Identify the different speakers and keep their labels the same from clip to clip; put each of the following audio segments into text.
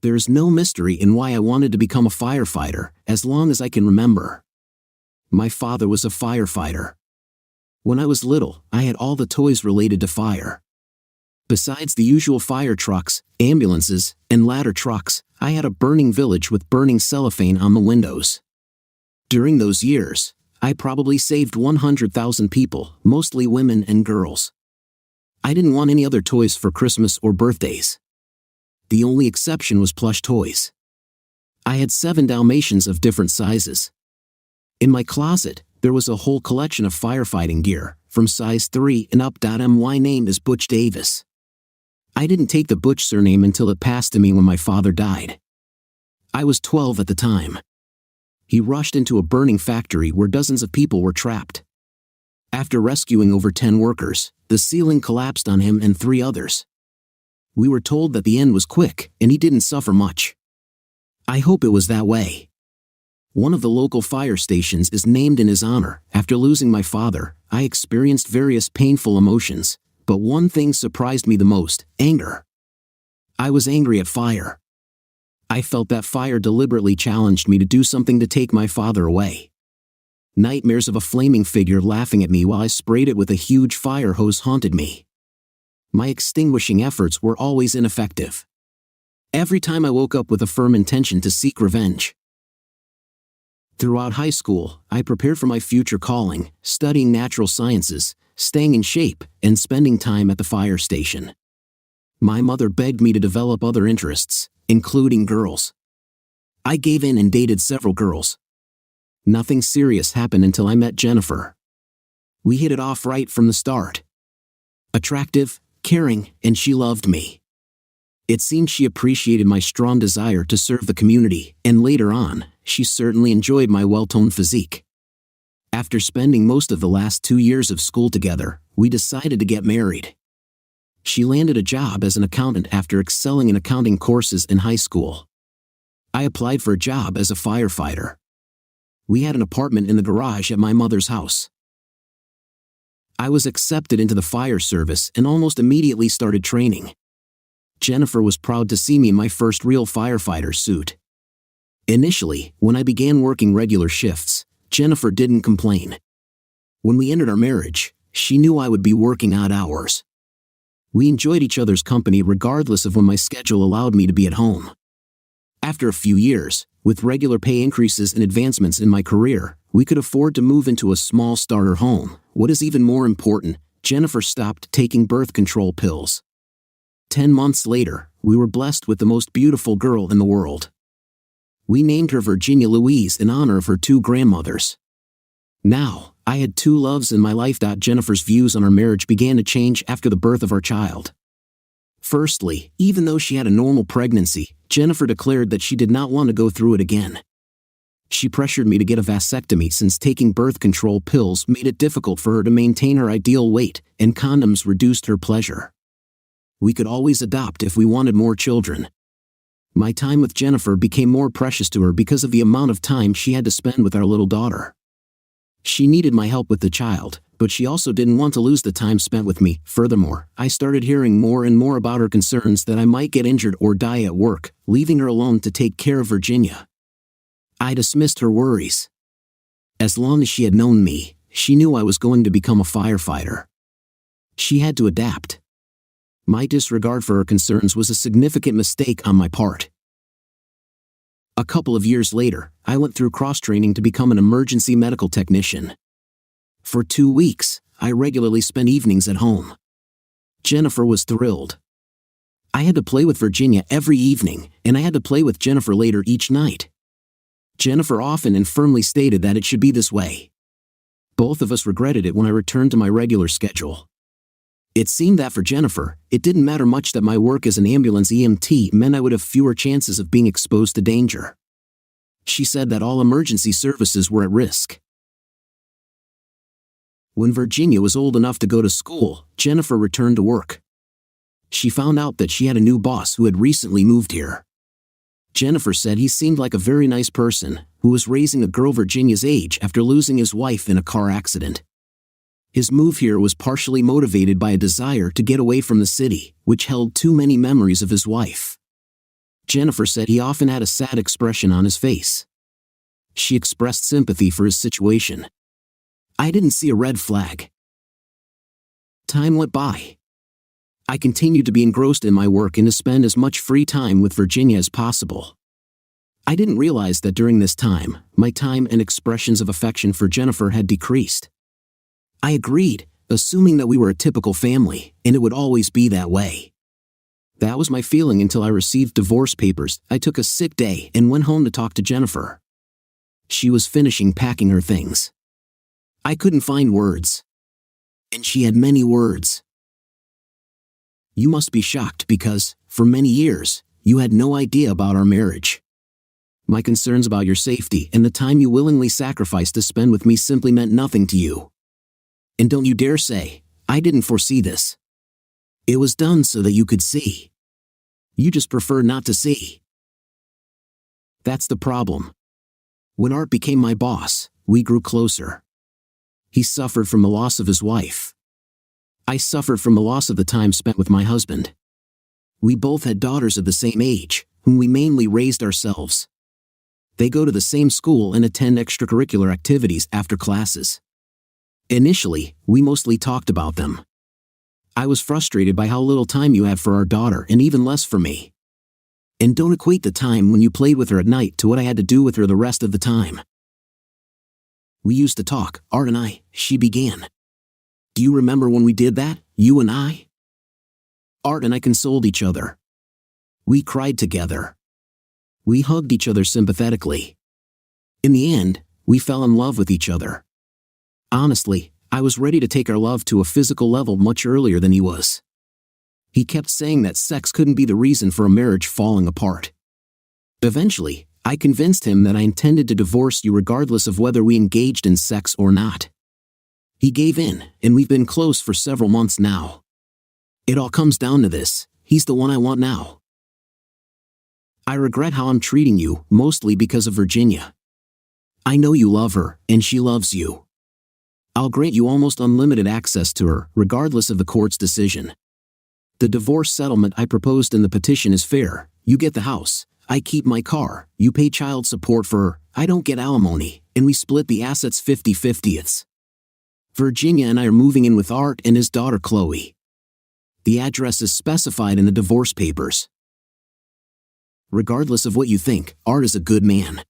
Speaker 1: There is no mystery in why I wanted to become a firefighter, as long as I can remember. My father was a firefighter. When I was little, I had all the toys related to fire. Besides the usual fire trucks, ambulances, and ladder trucks, I had a burning village with burning cellophane on the windows. During those years, I probably saved 100,000 people, mostly women and girls. I didn't want any other toys for Christmas or birthdays. The only exception was plush toys. I had 7 Dalmatians of different sizes. In my closet, there was a whole collection of firefighting gear, from size 3 and up. My name is Butch Davis. I didn't take the Butch surname until it passed to me when my father died. I was 12 at the time. He rushed into a burning factory where dozens of people were trapped. After rescuing over 10 workers, the ceiling collapsed on him and 3 others. We were told that the end was quick, and he didn't suffer much. I hope it was that way. One of the local fire stations is named in his honor. After losing my father, I experienced various painful emotions, but one thing surprised me the most: anger. I was angry at fire. I felt that fire deliberately challenged me to do something to take my father away. Nightmares of a flaming figure laughing at me while I sprayed it with a huge fire hose haunted me. My extinguishing efforts were always ineffective. Every time I woke up with a firm intention to seek revenge. Throughout high school, I prepared for my future calling, studying natural sciences, staying in shape, and spending time at the fire station. My mother begged me to develop other interests, including girls. I gave in and dated several girls. Nothing serious happened until I met Jennifer. We hit it off right from the start. Attractive, caring, and she loved me. It seemed she appreciated my strong desire to serve the community, and later on, she certainly enjoyed my well-toned physique. After spending most of the last 2 years of school together, we decided to get married. She landed a job as an accountant after excelling in accounting courses in high school. I applied for a job as a firefighter. We had an apartment in the garage at my mother's house. I was accepted into the fire service and almost immediately started training. Jennifer was proud to see me in my first real firefighter suit. Initially, when I began working regular shifts, Jennifer didn't complain. When we entered our marriage, she knew I would be working odd hours. We enjoyed each other's company regardless of when my schedule allowed me to be at home. After a few years, with regular pay increases and advancements in my career, we could afford to move into a small starter home. What is even more important, Jennifer stopped taking birth control pills. 10 months later, we were blessed with the most beautiful girl in the world. We named her Virginia Louise in honor of her 2 grandmothers. Now, I had 2 loves in my life. Jennifer's views on our marriage began to change after the birth of our child. Firstly, even though she had a normal pregnancy, Jennifer declared that she did not want to go through it again. She pressured me to get a vasectomy since taking birth control pills made it difficult for her to maintain her ideal weight, and condoms reduced her pleasure. We could always adopt if we wanted more children. My time with Jennifer became more precious to her because of the amount of time she had to spend with our little daughter. She needed my help with the child, but she also didn't want to lose the time spent with me. Furthermore, I started hearing more and more about her concerns that I might get injured or die at work, leaving her alone to take care of Virginia. I dismissed her worries. As long as she had known me, she knew I was going to become a firefighter. She had to adapt. My disregard for her concerns was a significant mistake on my part. A couple of years later, I went through cross-training to become an emergency medical technician. For 2 weeks, I regularly spent evenings at home. Jennifer was thrilled. I had to play with Virginia every evening, and I had to play with Jennifer later each night. Jennifer often and firmly stated that it should be this way. Both of us regretted it when I returned to my regular schedule. It seemed that for Jennifer, it didn't matter much that my work as an ambulance EMT meant I would have fewer chances of being exposed to danger. She said that all emergency services were at risk. When Virginia was old enough to go to school, Jennifer returned to work. She found out that she had a new boss who had recently moved here. Jennifer said he seemed like a very nice person, who was raising a girl Virginia's age after losing his wife in a car accident. His move here was partially motivated by a desire to get away from the city, which held too many memories of his wife. Jennifer said he often had a sad expression on his face. She expressed sympathy for his situation. I didn't see a red flag. Time went by. I continued to be engrossed in my work and to spend as much free time with Virginia as possible. I didn't realize that during this time, my time and expressions of affection for Jennifer had decreased. I agreed, assuming that we were a typical family, and it would always be that way. That was my feeling until I received divorce papers. I took a sick day and went home to talk to Jennifer. She was finishing packing her things. I couldn't find words. And she had many words. You must be shocked because, for many years, you had no idea about our marriage. My concerns about your safety and the time you willingly sacrificed to spend with me simply meant nothing to you. And don't you dare say, I didn't foresee this. It was done so that you could see. You just prefer not to see. That's the problem. When Art became my boss, we grew closer. He suffered from the loss of his wife. I suffered from the loss of the time spent with my husband. We both had daughters of the same age, whom we mainly raised ourselves. They go to the same school and attend extracurricular activities after classes. Initially, we mostly talked about them. I was frustrated by how little time you have for our daughter and even less for me. And don't equate the time when you played with her at night to what I had to do with her the rest of the time. We used to talk, Art and I, she began. Do you remember when we did that, you and I? Art and I consoled each other. We cried together. We hugged each other sympathetically. In the end, we fell in love with each other. Honestly, I was ready to take our love to a physical level much earlier than he was. He kept saying that sex couldn't be the reason for a marriage falling apart. Eventually, I convinced him that I intended to divorce you regardless of whether we engaged in sex or not. He gave in, and we've been close for several months now. It all comes down to this: he's the one I want now. I regret how I'm treating you, mostly because of Virginia. I know you love her, and she loves you. I'll grant you almost unlimited access to her, regardless of the court's decision. The divorce settlement I proposed in the petition is fair. You get the house, I keep my car, you pay child support for her, I don't get alimony, and we split the assets 50-50. Virginia and I are moving in with Art and his daughter Chloe. The address is specified in the divorce papers. Regardless of what you think, Art is a good man.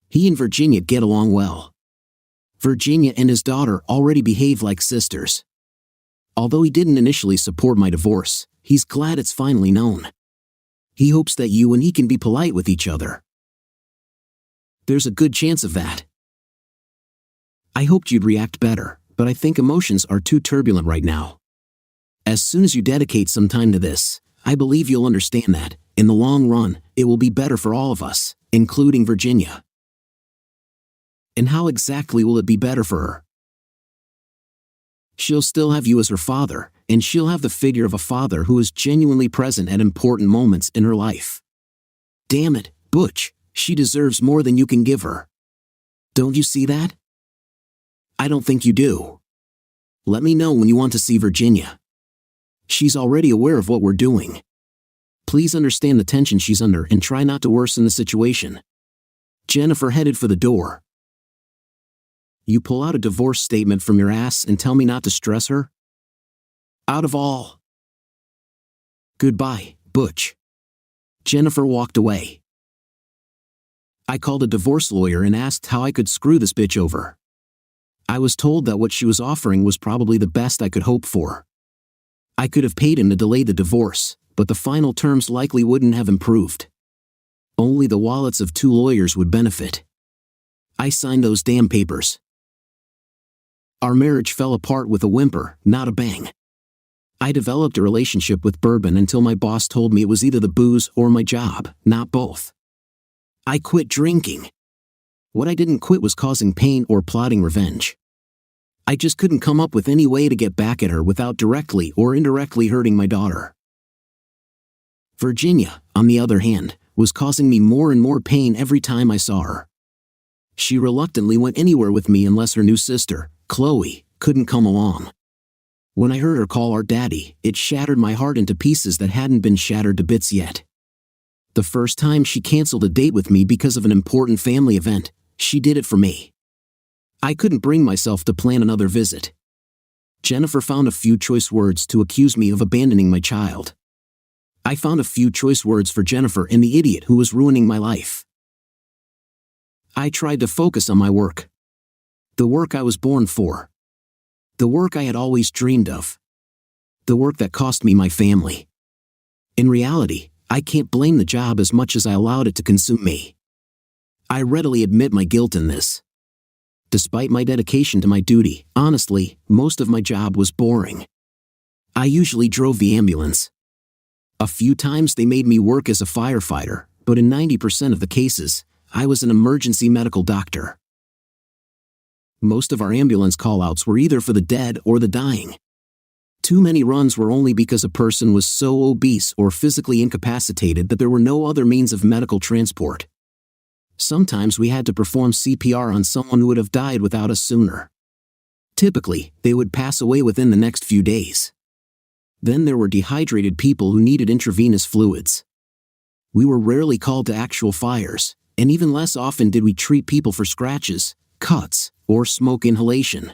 Speaker 1: He and Virginia get along well. Virginia and his daughter already behave like sisters. Although he didn't initially support my divorce, he's glad it's finally known. He hopes that you and he can be polite with each other. There's a good chance of that. I hoped you'd react better, but I think emotions are too turbulent right now. As soon as you dedicate some time to this, I believe you'll understand that, in the long run, it will be better for all of us, including Virginia. And how exactly will it be better for her? She'll still have you as her father, and she'll have the figure of a father who is genuinely present at important moments in her life. Damn it, Butch, she deserves more than you can give her. Don't you see that? I don't think you do. Let me know when you want to see Virginia. She's already aware of what we're doing. Please understand the tension she's under and try not to worsen the situation. Jennifer headed for the door. You pull out a divorce statement from your ass and tell me not to stress her? Out of all. Goodbye, Butch. Jennifer walked away. I called a divorce lawyer and asked how I could screw this bitch over. I was told that what she was offering was probably the best I could hope for. I could have paid him to delay the divorce, but the final terms likely wouldn't have improved. Only the wallets of 2 lawyers would benefit. I signed those damn papers. Our marriage fell apart with a whimper, not a bang. I developed a relationship with bourbon until my boss told me it was either the booze or my job, not both. I quit drinking. What I didn't quit was causing pain or plotting revenge. I just couldn't come up with any way to get back at her without directly or indirectly hurting my daughter. Virginia, on the other hand, was causing me more and more pain every time I saw her. She reluctantly went anywhere with me unless her new sister, Chloe, couldn't come along. When I heard her call Art daddy, it shattered my heart into pieces that hadn't been shattered to bits yet. The first time she canceled a date with me because of an important family event, she did it for me. I couldn't bring myself to plan another visit. Jennifer found a few choice words to accuse me of abandoning my child. I found a few choice words for Jennifer and the idiot who was ruining my life. I tried to focus on my work. The work I was born for. The work I had always dreamed of. The work that cost me my family. In reality, I can't blame the job as much as I allowed it to consume me. I readily admit my guilt in this. Despite my dedication to my duty, honestly, most of my job was boring. I usually drove the ambulance. A few times they made me work as a firefighter, but in 90% of the cases, I was an emergency medical doctor. Most of our ambulance call-outs were either for the dead or the dying. Too many runs were only because a person was so obese or physically incapacitated that there were no other means of medical transport. Sometimes we had to perform CPR on someone who would have died without us sooner. Typically, they would pass away within the next few days. Then there were dehydrated people who needed intravenous fluids. We were rarely called to actual fires, and even less often did we treat people for scratches, cuts, or smoke inhalation.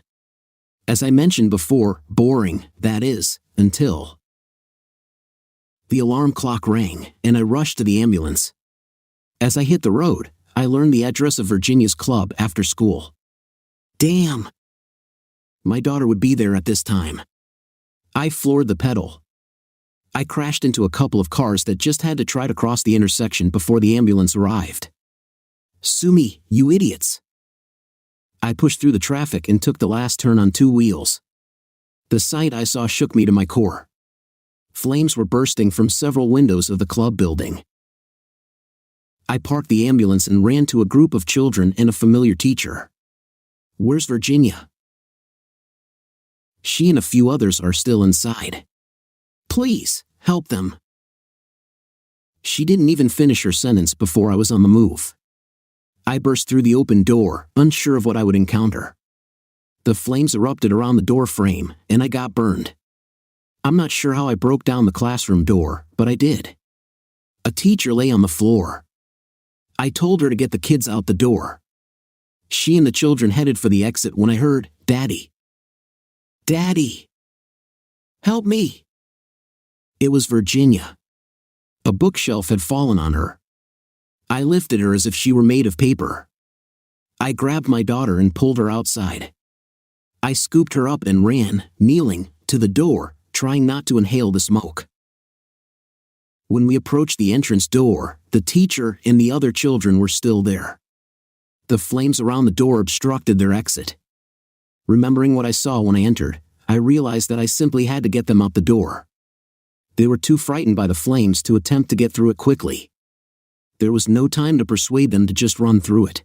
Speaker 1: As I mentioned before, boring, that is, until the alarm clock rang, and I rushed to the ambulance. As I hit the road, I learned the address of Virginia's club after school. Damn! My daughter would be there at this time. I floored the pedal. I crashed into a couple of cars that just had to try to cross the intersection before the ambulance arrived. Sue me, you idiots! I pushed through the traffic and took the last turn on two wheels. The sight I saw shook me to my core. Flames were bursting from several windows of the club building. I parked the ambulance and ran to a group of children and a familiar teacher. Where's Virginia? She and a few others are still inside. Please, help them. She didn't even finish her sentence before I was on the move. I burst through the open door, unsure of what I would encounter. The flames erupted around the door frame, and I got burned. I'm not sure how I broke down the classroom door, but I did. A teacher lay on the floor. I told her to get the kids out the door. She and the children headed for the exit when I heard, "Daddy. Daddy. Help me." It was Virginia. A bookshelf had fallen on her. I lifted her as if she were made of paper. I grabbed my daughter and pulled her outside. I scooped her up and ran, kneeling, to the door, trying not to inhale the smoke. When we approached the entrance door, the teacher and the other children were still there. The flames around the door obstructed their exit. Remembering what I saw when I entered, I realized that I simply had to get them out the door. They were too frightened by the flames to attempt to get through it quickly. There was no time to persuade them to just run through it.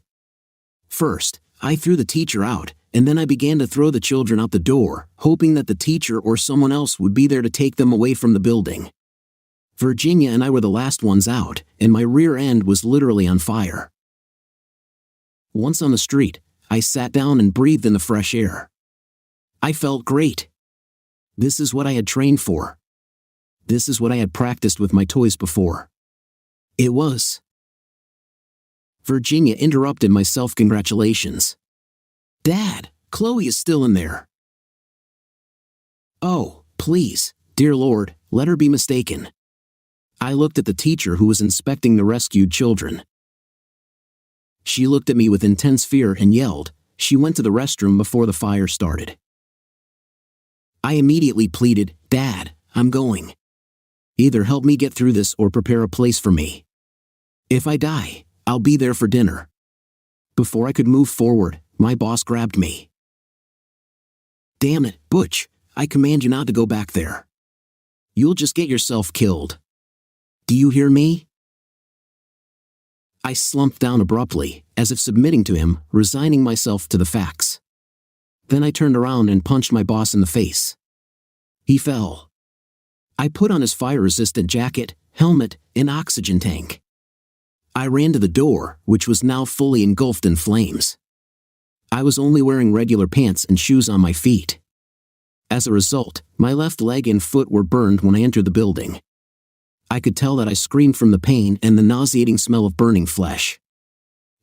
Speaker 1: First, I threw the teacher out, and then I began to throw the children out the door, hoping that the teacher or someone else would be there to take them away from the building. Virginia and I were the last ones out, and my rear end was literally on fire. Once on the street, I sat down and breathed in the fresh air. I felt great. This is what I had trained for. This is what I had practiced with my toys before. It was. Virginia interrupted my self-congratulations. "Dad, Chloe is still in there." "Oh, please, dear Lord, let her be mistaken." I looked at the teacher who was inspecting the rescued children. She looked at me with intense fear and yelled. She went to the restroom before the fire started. I immediately pleaded, "Dad, I'm going. Either help me get through this or prepare a place for me. If I die, I'll be there for dinner." Before I could move forward, my boss grabbed me. "Damn it, Butch, I command you not to go back there. You'll just get yourself killed. Do you hear me?" I slumped down abruptly, as if submitting to him, resigning myself to the facts. Then I turned around and punched my boss in the face. He fell. I put on his fire-resistant jacket, helmet, and oxygen tank. I ran to the door, which was now fully engulfed in flames. I was only wearing regular pants and shoes on my feet. As a result, my left leg and foot were burned when I entered the building. I could tell that I screamed from the pain and the nauseating smell of burning flesh.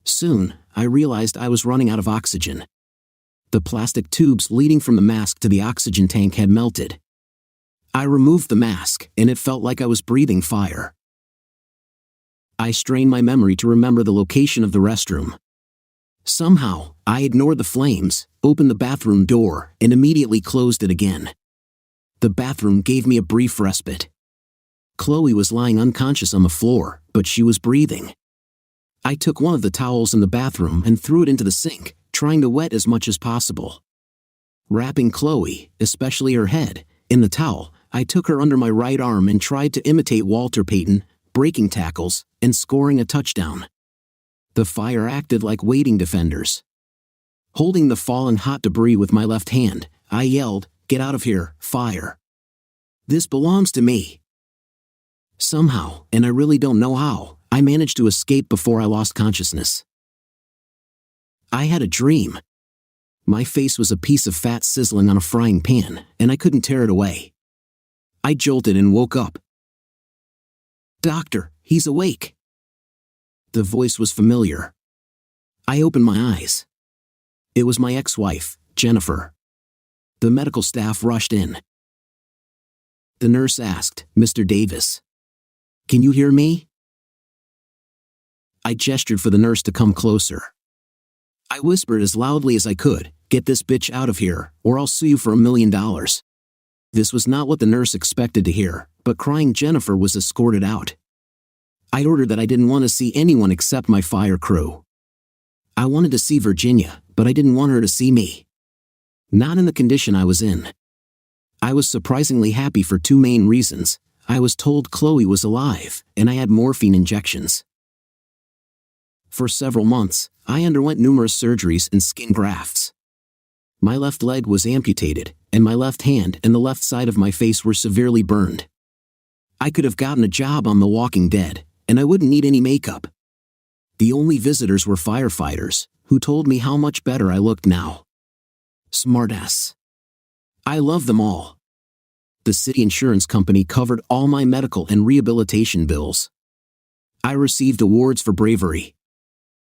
Speaker 1: Soon, I realized I was running out of oxygen. The plastic tubes leading from the mask to the oxygen tank had melted. I removed the mask, and it felt like I was breathing fire. I strained my memory to remember the location of the restroom. Somehow, I ignored the flames, opened the bathroom door, and immediately closed it again. The bathroom gave me a brief respite. Chloe was lying unconscious on the floor, but she was breathing. I took one of the towels in the bathroom and threw it into the sink, trying to wet as much as possible. Wrapping Chloe, especially her head, in the towel, I took her under my right arm and tried to imitate Walter Payton, breaking tackles, and scoring a touchdown. The fire acted like waiting defenders. Holding the fallen hot debris with my left hand, I yelled, "Get out of here, fire! This belongs to me!" Somehow, and I really don't know how, I managed to escape before I lost consciousness. I had a dream. My face was a piece of fat sizzling on a frying pan, and I couldn't tear it away. I jolted and woke up. "Doctor, he's awake." The voice was familiar. I opened my eyes. It was my ex-wife, Jennifer. The medical staff rushed in. The nurse asked, "Mr. Davis, can you hear me?" I gestured for the nurse to come closer. I whispered as loudly as I could, "Get this bitch out of here, or I'll sue you for $1 million." This was not what the nurse expected to hear, but crying Jennifer was escorted out. I ordered that I didn't want to see anyone except my fire crew. I wanted to see Virginia, but I didn't want her to see me. Not in the condition I was in. I was surprisingly happy for two main reasons. I was told Chloe was alive, and I had morphine injections. For several months, I underwent numerous surgeries and skin grafts. My left leg was amputated, and my left hand and the left side of my face were severely burned. I could have gotten a job on The Walking Dead, and I wouldn't need any makeup. The only visitors were firefighters, who told me how much better I looked now. Smartass. I love them all. The city insurance company covered all my medical and rehabilitation bills. I received awards for bravery.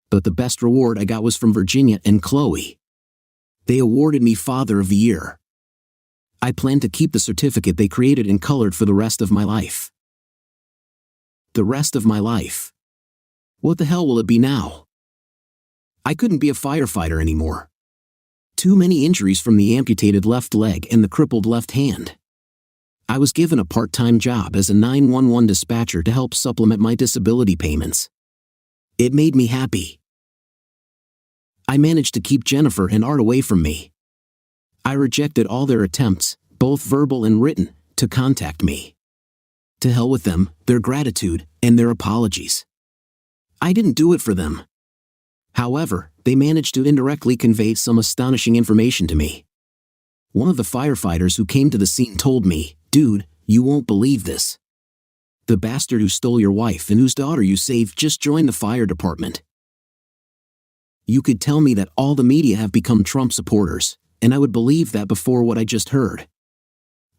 Speaker 1: But the best reward I got was from Virginia and Chloe. They awarded me Father of the Year. I plan to keep the certificate they created and colored for the rest of my life. The rest of my life. What the hell will it be now? I couldn't be a firefighter anymore. Too many injuries from the amputated left leg and the crippled left hand. I was given a part-time job as a 911 dispatcher to help supplement my disability payments. It made me happy. I managed to keep Jennifer and Art away from me. I rejected all their attempts, both verbal and written, to contact me. To hell with them, their gratitude, and their apologies. I didn't do it for them. However, they managed to indirectly convey some astonishing information to me. One of the firefighters who came to the scene told me, "Dude, you won't believe this. The bastard who stole your wife and whose daughter you saved just joined the fire department." You could tell me that all the media have become Trump supporters, and I would believe that before what I just heard.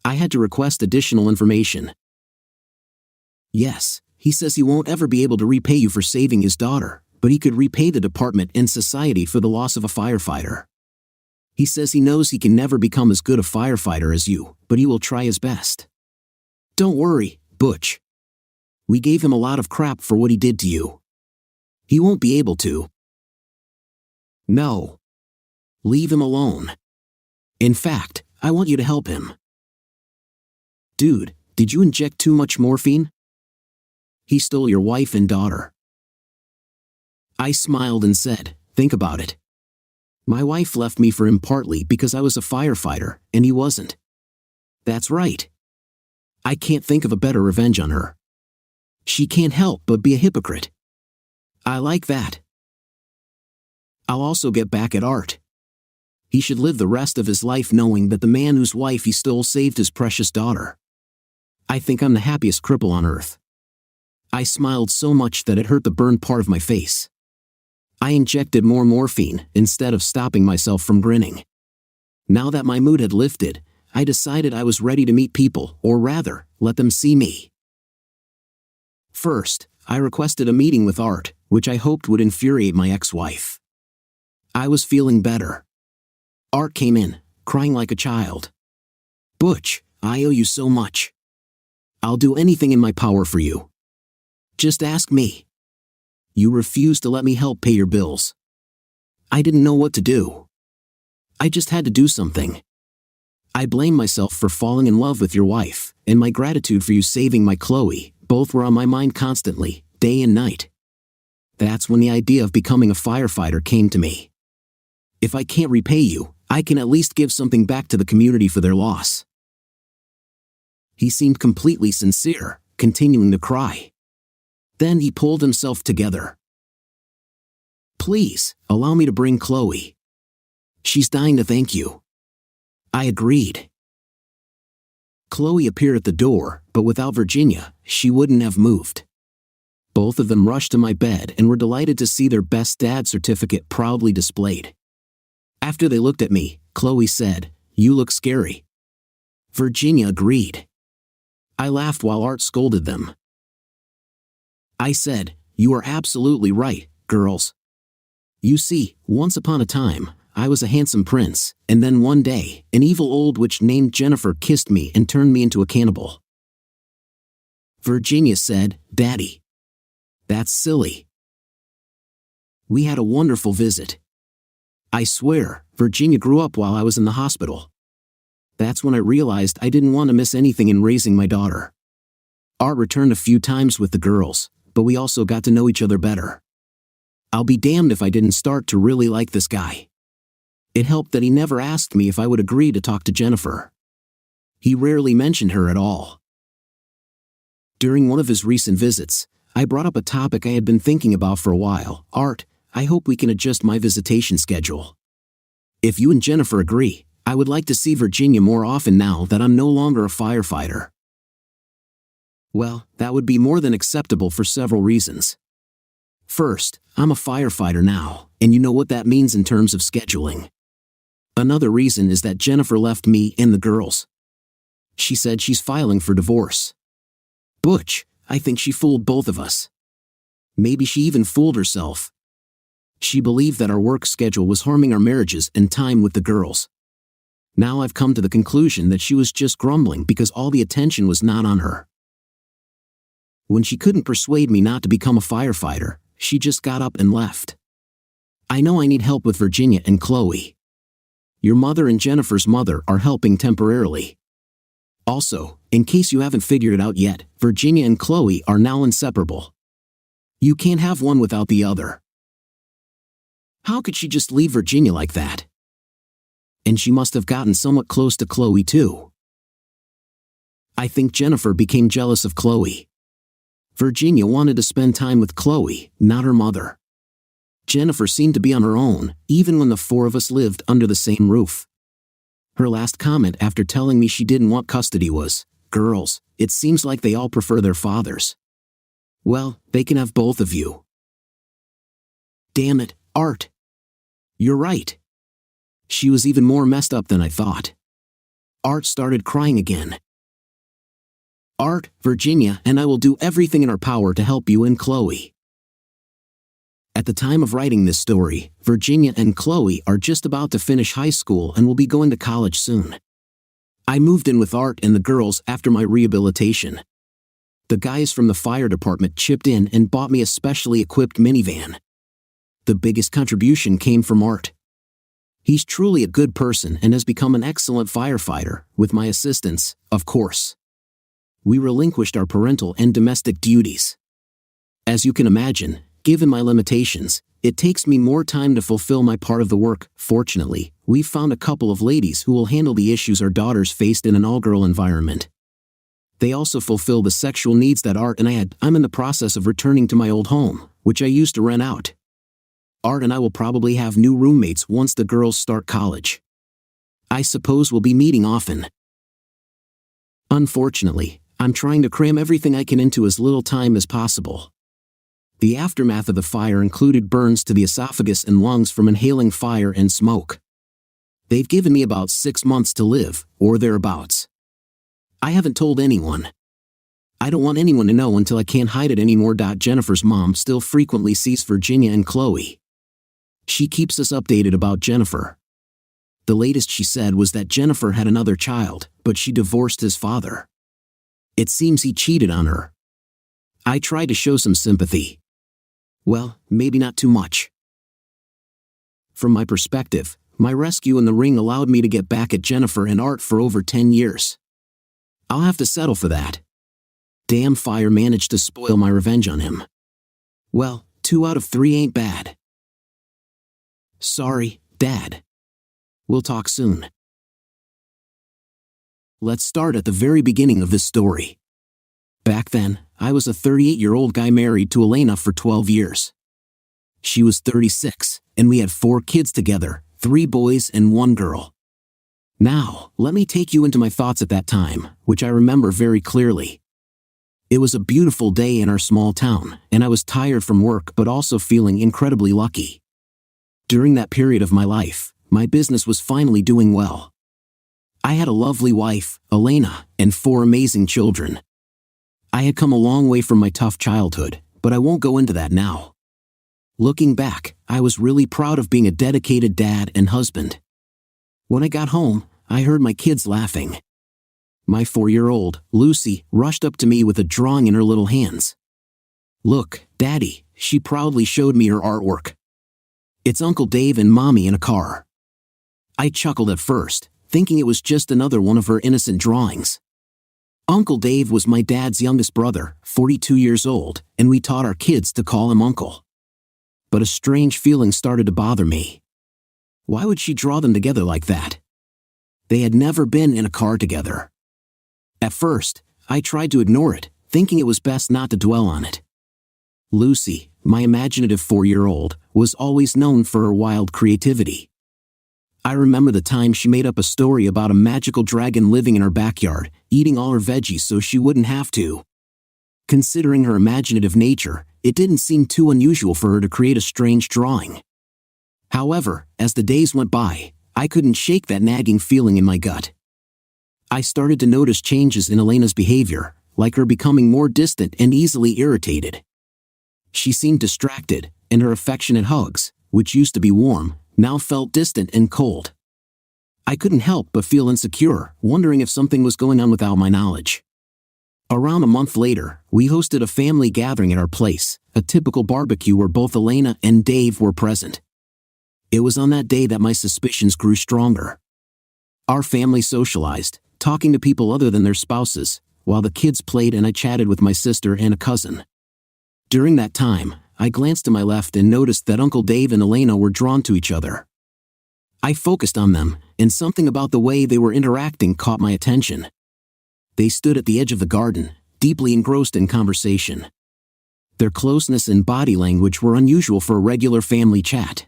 Speaker 1: I had to request additional information. Yes, he says he won't ever be able to repay you for saving his daughter, but he could repay the department and society for the loss of a firefighter. He says he knows he can never become as good a firefighter as you, but he will try his best. Don't worry, Butch. We gave him a lot of crap for what he did to you. He won't be able to. No. Leave him alone. In fact, I want you to help him. Dude, did you inject too much morphine? He stole your wife and daughter. I smiled and said, "Think about it. My wife left me for him partly because I was a firefighter, and he wasn't. That's right. I can't think of a better revenge on her. She can't help but be a hypocrite. I like that. I'll also get back at Art. He should live the rest of his life knowing that the man whose wife he stole saved his precious daughter. I think I'm the happiest cripple on earth." I smiled so much that it hurt the burned part of my face. I injected more morphine instead of stopping myself from grinning. Now that my mood had lifted, I decided I was ready to meet people, or rather, let them see me. First, I requested a meeting with Art, which I hoped would infuriate my ex-wife. I was feeling better. Art came in, crying like a child. "Butch, I owe you so much. I'll do anything in my power for you. Just ask me. You refused to let me help pay your bills. I didn't know what to do. I just had to do something. I blame myself for falling in love with your wife, and my gratitude for you saving my Chloe, both were on my mind constantly, day and night. That's when the idea of becoming a firefighter came to me. If I can't repay you, I can at least give something back to the community for their loss." He seemed completely sincere, continuing to cry. Then he pulled himself together. "Please, allow me to bring Chloe. She's dying to thank you." I agreed. Chloe appeared at the door, but without Virginia, she wouldn't have moved. Both of them rushed to my bed and were delighted to see their best dad certificate proudly displayed. After they looked at me, Chloe said, "You look scary." Virginia agreed. I laughed while Art scolded them. I said, "You are absolutely right, girls. You see, once upon a time, I was a handsome prince, and then one day, an evil old witch named Jennifer kissed me and turned me into a cannibal." Virginia said, "Daddy, that's silly." We had a wonderful visit. I swear, Virginia grew up while I was in the hospital. That's when I realized I didn't want to miss anything in raising my daughter. Art returned a few times with the girls, but we also got to know each other better. I'll be damned if I didn't start to really like this guy. It helped that he never asked me if I would agree to talk to Jennifer. He rarely mentioned her at all. During one of his recent visits, I brought up a topic I had been thinking about for a while. "Art, I hope we can adjust my visitation schedule. If you and Jennifer agree, I would like to see Virginia more often now that I'm no longer a firefighter." Well, that would be more than acceptable for several reasons. First, I'm a firefighter now, and you know what that means in terms of scheduling. Another reason is that Jennifer left me and the girls. She said she's filing for divorce. Butch, I think she fooled both of us. Maybe she even fooled herself. She believed that our work schedule was harming our marriages and time with the girls. Now I've come to the conclusion that she was just grumbling because all the attention was not on her. When she couldn't persuade me not to become a firefighter, she just got up and left. I know I need help with Virginia and Chloe. Your mother and Jennifer's mother are helping temporarily. Also, in case you haven't figured it out yet, Virginia and Chloe are now inseparable. You can't have one without the other. How could she just leave Virginia like that? And she must have gotten somewhat close to Chloe too. I think Jennifer became jealous of Chloe. Virginia wanted to spend time with Chloe, not her mother. Jennifer seemed to be on her own, even when the four of us lived under the same roof. Her last comment after telling me she didn't want custody was, "Girls, it seems like they all prefer their fathers." Well, they can have both of you. Damn it, Art. You're right. She was even more messed up than I thought. Art started crying again. Art, Virginia, and I will do everything in our power to help you and Chloe. At the time of writing this story, Virginia and Chloe are just about to finish high school and will be going to college soon. I moved in with Art and the girls after my rehabilitation. The guys from the fire department chipped in and bought me a specially equipped minivan. The biggest contribution came from Art. He's truly a good person and has become an excellent firefighter, with my assistance, of course. We relinquished our parental and domestic duties. As you can imagine, given my limitations, it takes me more time to fulfill my part of the work. Fortunately, we've found a couple of ladies who will handle the issues our daughters faced in an all-girl environment. They also fulfill the sexual needs that Art and I had. I'm in the process of returning to my old home, which I used to rent out. Art and I will probably have new roommates once the girls start college. I suppose we'll be meeting often. Unfortunately, I'm trying to cram everything I can into as little time as possible. The aftermath of the fire included burns to the esophagus and lungs from inhaling fire and smoke. They've given me about 6 months to live, or thereabouts. I haven't told anyone. I don't want anyone to know until I can't hide it anymore. Jennifer's mom still frequently sees Virginia and Chloe. She keeps us updated about Jennifer. The latest she said was that Jennifer had another child, but she divorced his father. It seems he cheated on her. I tried to show some sympathy. Well, maybe not too much. From my perspective, my rescue in the ring allowed me to get back at Jennifer and Art for over 10 years. I'll have to settle for that. Damn fire managed to spoil my revenge on him. Well, 2 out of 3 ain't bad. Sorry, Dad. We'll talk soon. Let's start at the very beginning of this story. Back then, I was a 38-year-old guy married to Elena for 12 years. She was 36, and we had 4 kids together, 3 boys and 1 girl. Now, let me take you into my thoughts at that time, which I remember very clearly. It was a beautiful day in our small town, and I was tired from work but also feeling incredibly lucky. During that period of my life, my business was finally doing well. I had a lovely wife, Elena, and 4 amazing children. I had come a long way from my tough childhood, but I won't go into that now. Looking back, I was really proud of being a dedicated dad and husband. When I got home, I heard my kids laughing. My 4-year-old, Lucy, rushed up to me with a drawing in her little hands. "Look, Daddy," she proudly showed me her artwork. "It's Uncle Dave and Mommy in a car." I chuckled at first, thinking it was just another one of her innocent drawings. Uncle Dave was my dad's youngest brother, 42 years old, and we taught our kids to call him Uncle. But a strange feeling started to bother me. Why would she draw them together like that? They had never been in a car together. At first, I tried to ignore it, thinking it was best not to dwell on it. Lucy, my imaginative 4-year-old, was always known for her wild creativity. I remember the time she made up a story about a magical dragon living in her backyard, eating all her veggies so she wouldn't have to. Considering her imaginative nature, it didn't seem too unusual for her to create a strange drawing. However, as the days went by, I couldn't shake that nagging feeling in my gut. I started to notice changes in Elena's behavior, like her becoming more distant and easily irritated. She seemed distracted, and her affectionate hugs, which used to be warm, now felt distant and cold. I couldn't help but feel insecure, wondering if something was going on without my knowledge. Around a month later, we hosted a family gathering at our place, a typical barbecue where both Elena and Dave were present. It was on that day that my suspicions grew stronger. Our family socialized, talking to people other than their spouses, while the kids played and I chatted with my sister and a cousin. During that time, I glanced to my left and noticed that Uncle Dave and Elena were drawn to each other. I focused on them, and something about the way they were interacting caught my attention. They stood at the edge of the garden, deeply engrossed in conversation. Their closeness and body language were unusual for a regular family chat.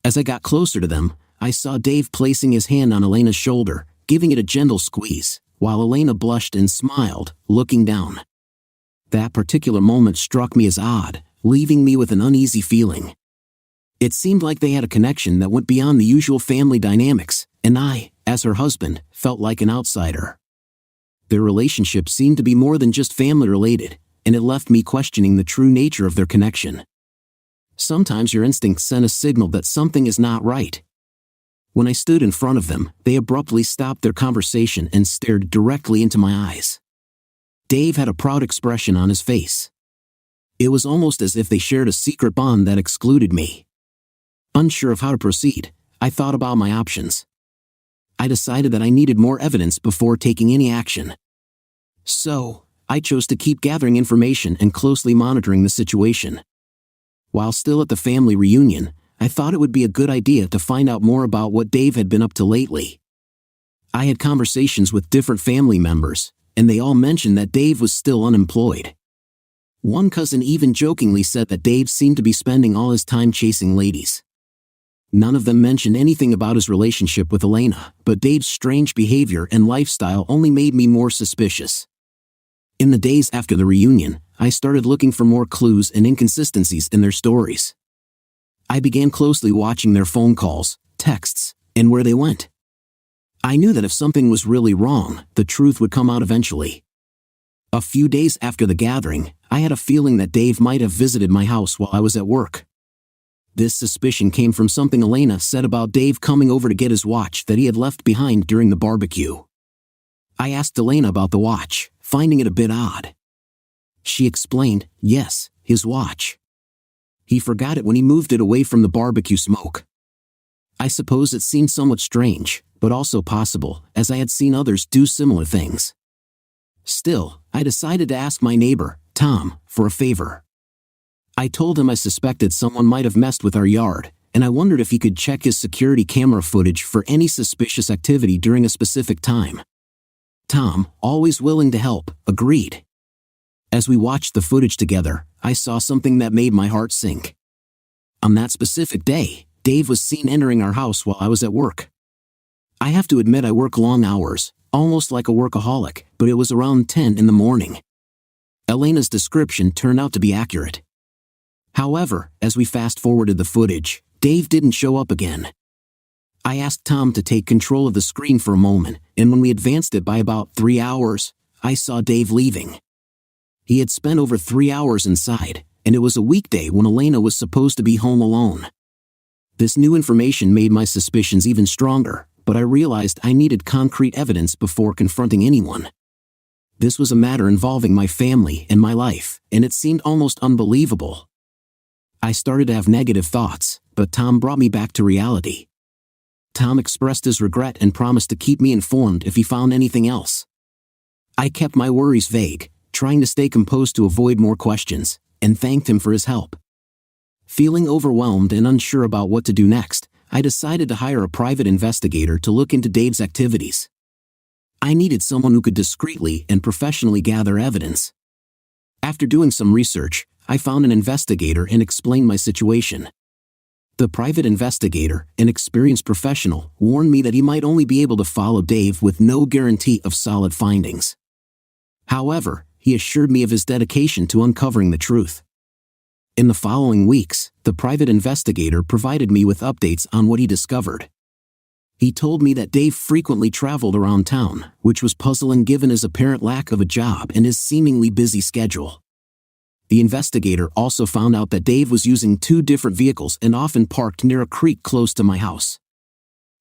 Speaker 1: As I got closer to them, I saw Dave placing his hand on Elena's shoulder, giving it a gentle squeeze, while Elena blushed and smiled, looking down. That particular moment struck me as odd, leaving me with an uneasy feeling. It seemed like they had a connection that went beyond the usual family dynamics, and I, as her husband, felt like an outsider. Their relationship seemed to be more than just family-related, and it left me questioning the true nature of their connection. Sometimes your instincts send a signal that something is not right. When I stood in front of them, they abruptly stopped their conversation and stared directly into my eyes. Dave had a proud expression on his face. It was almost as if they shared a secret bond that excluded me. Unsure of how to proceed, I thought about my options. I decided that I needed more evidence before taking any action. So, I chose to keep gathering information and closely monitoring the situation. While still at the family reunion, I thought it would be a good idea to find out more about what Dave had been up to lately. I had conversations with different family members, and they all mentioned that Dave was still unemployed. One cousin even jokingly said that Dave seemed to be spending all his time chasing ladies. None of them mentioned anything about his relationship with Elena, but Dave's strange behavior and lifestyle only made me more suspicious. In the days after the reunion, I started looking for more clues and inconsistencies in their stories. I began closely watching their phone calls, texts, and where they went. I knew that if something was really wrong, the truth would come out eventually. A few days after the gathering, I had a feeling that Dave might have visited my house while I was at work. This suspicion came from something Elena said about Dave coming over to get his watch that he had left behind during the barbecue. I asked Elena about the watch, finding it a bit odd. She explained, yes, his watch. He forgot it when he moved it away from the barbecue smoke. I suppose it seemed somewhat strange, but also possible, as I had seen others do similar things. Still, I decided to ask my neighbor, Tom, for a favor. I told him I suspected someone might have messed with our yard, and I wondered if he could check his security camera footage for any suspicious activity during a specific time. Tom, always willing to help, agreed. As we watched the footage together, I saw something that made my heart sink. On that specific day, Dave was seen entering our house while I was at work. I have to admit I work long hours, almost like a workaholic, but it was around 10 in the morning. Elena's description turned out to be accurate. However, as we fast-forwarded the footage, Dave didn't show up again. I asked Tom to take control of the screen for a moment, and when we advanced it by about 3 hours, I saw Dave leaving. He had spent over 3 hours inside, and it was a weekday when Elena was supposed to be home alone. This new information made my suspicions even stronger, but I realized I needed concrete evidence before confronting anyone. This was a matter involving my family and my life, and it seemed almost unbelievable. I started to have negative thoughts, but Tom brought me back to reality. Tom expressed his regret and promised to keep me informed if he found anything else. I kept my worries vague, trying to stay composed to avoid more questions, and thanked him for his help. Feeling overwhelmed and unsure about what to do next, I decided to hire a private investigator to look into Dave's activities. I needed someone who could discreetly and professionally gather evidence. After doing some research, I found an investigator and explained my situation. The private investigator, an experienced professional, warned me that he might only be able to follow Dave with no guarantee of solid findings. However, he assured me of his dedication to uncovering the truth. In the following weeks, the private investigator provided me with updates on what he discovered. He told me that Dave frequently traveled around town, which was puzzling given his apparent lack of a job and his seemingly busy schedule. The investigator also found out that Dave was using 2 different vehicles and often parked near a creek close to my house.